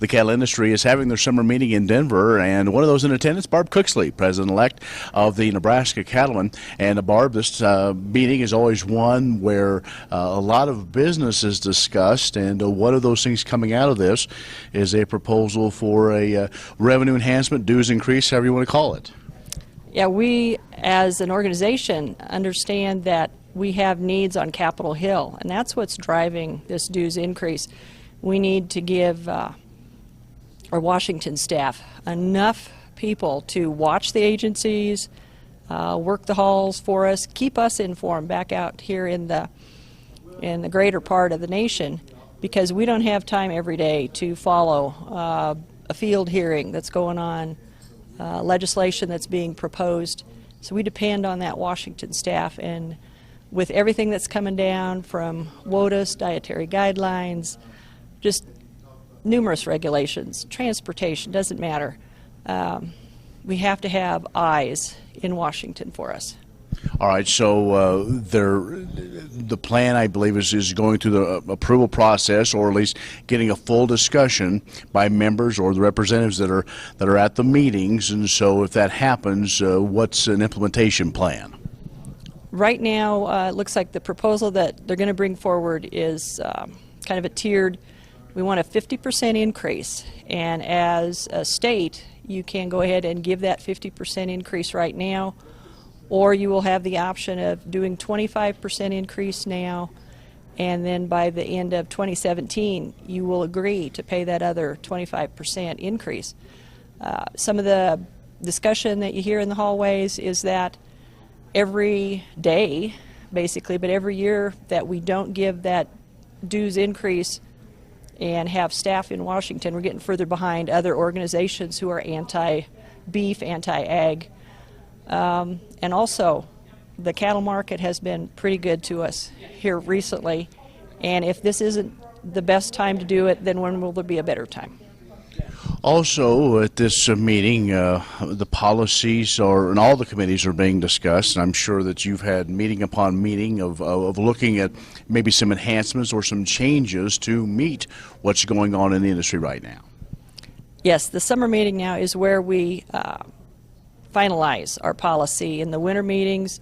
the cattle industry is having their summer meeting in Denver, and one of those in attendance, Barb Cooksley, president-elect of the Nebraska Cattlemen. And Barb, this meeting is always one where a lot of business is discussed, and one of those things coming out of this is a proposal for a revenue enhancement, dues increase, however you want to call it. Yeah, we as an organization understand that we have needs on Capitol Hill, and that's what's driving this dues increase. We need to give our Washington staff enough people to watch the agencies, work the halls for us, keep us informed back out here in the greater part of the nation, because we don't have time every day to follow a field hearing that's going on, legislation that's being proposed. So we depend on that Washington staff, and with everything that's coming down from WOTUS, dietary guidelines, just numerous regulations, transportation, doesn't matter. We have to have eyes in Washington for us. All right, so the plan, I believe, is going through the approval process, or at least getting a full discussion by members or the representatives that are at the meetings. And so if that happens, what's an implementation plan? Right now, it looks like the proposal that they're going to bring forward is kind of a tiered. We want a 50% increase, and as a state, you can go ahead and give that 50% increase right now, or you will have the option of doing 25% increase now, and then by the end of 2017, you will agree to pay that other 25% increase. Some of the discussion that you hear in the hallways is that every day, basically, but every year that we don't give that dues increase and have staff in Washington, we're getting further behind other organizations who are anti-beef, anti-ag. And also, the cattle market has been pretty good to us here recently, and if this isn't the best time to do it, then when will there be a better time? Also, at this meeting, the policies and all the committees are being discussed, and I'm sure that you've had meeting upon meeting of looking at maybe some enhancements or some changes to meet what's going on in the industry right now. Yes, the summer meeting now is where we finalize our policy. In the winter meetings,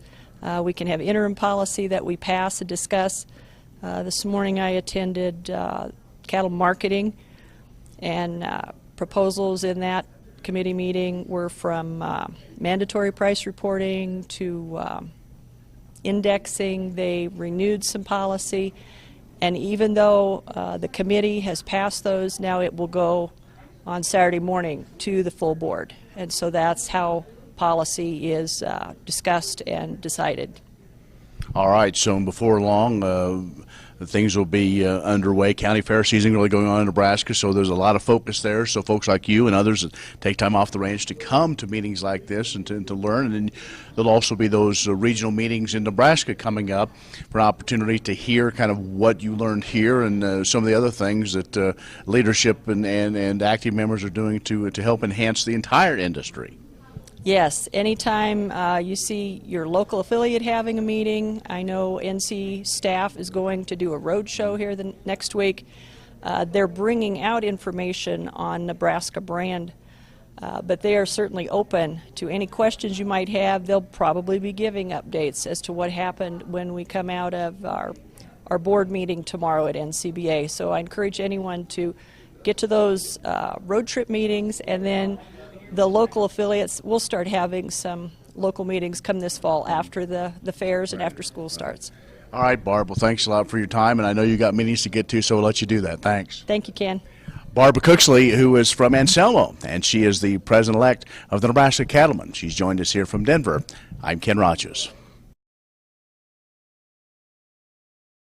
we can have interim policy that we pass and discuss. This morning I attended cattle marketing, and proposals in that committee meeting were from mandatory price reporting to indexing. They renewed some policy, and even though the committee has passed those, now it will go on Saturday morning to the full board, and so that's how policy is discussed and decided. All right, so before long, things will be underway. County fair season really going on in Nebraska, so there's a lot of focus there. So folks like you and others that take time off the ranch to come to meetings like this and to learn. And then there'll also be those regional meetings in Nebraska coming up for an opportunity to hear kind of what you learned here and some of the other things that leadership and active members are doing to help enhance the entire industry. Yes, anytime you see your local affiliate having a meeting. I know NC staff is going to do a road show here the next week. They're bringing out information on Nebraska brand, but they are certainly open to any questions you might have. They'll probably be giving updates as to what happened when we come out of our board meeting tomorrow at NCBA. So I encourage anyone to get to those road trip meetings, and then the local affiliates will start having some local meetings come this fall after the fairs and after school starts. All right, Barb, well, thanks a lot for your time, and I know you got meetings to get to, so we'll let you do that. Thanks. Thank you, Ken. Barb Cooksley, who is from Anselmo, and she is the president-elect of the Nebraska Cattlemen. She's joined us here from Denver. I'm Ken Rogers.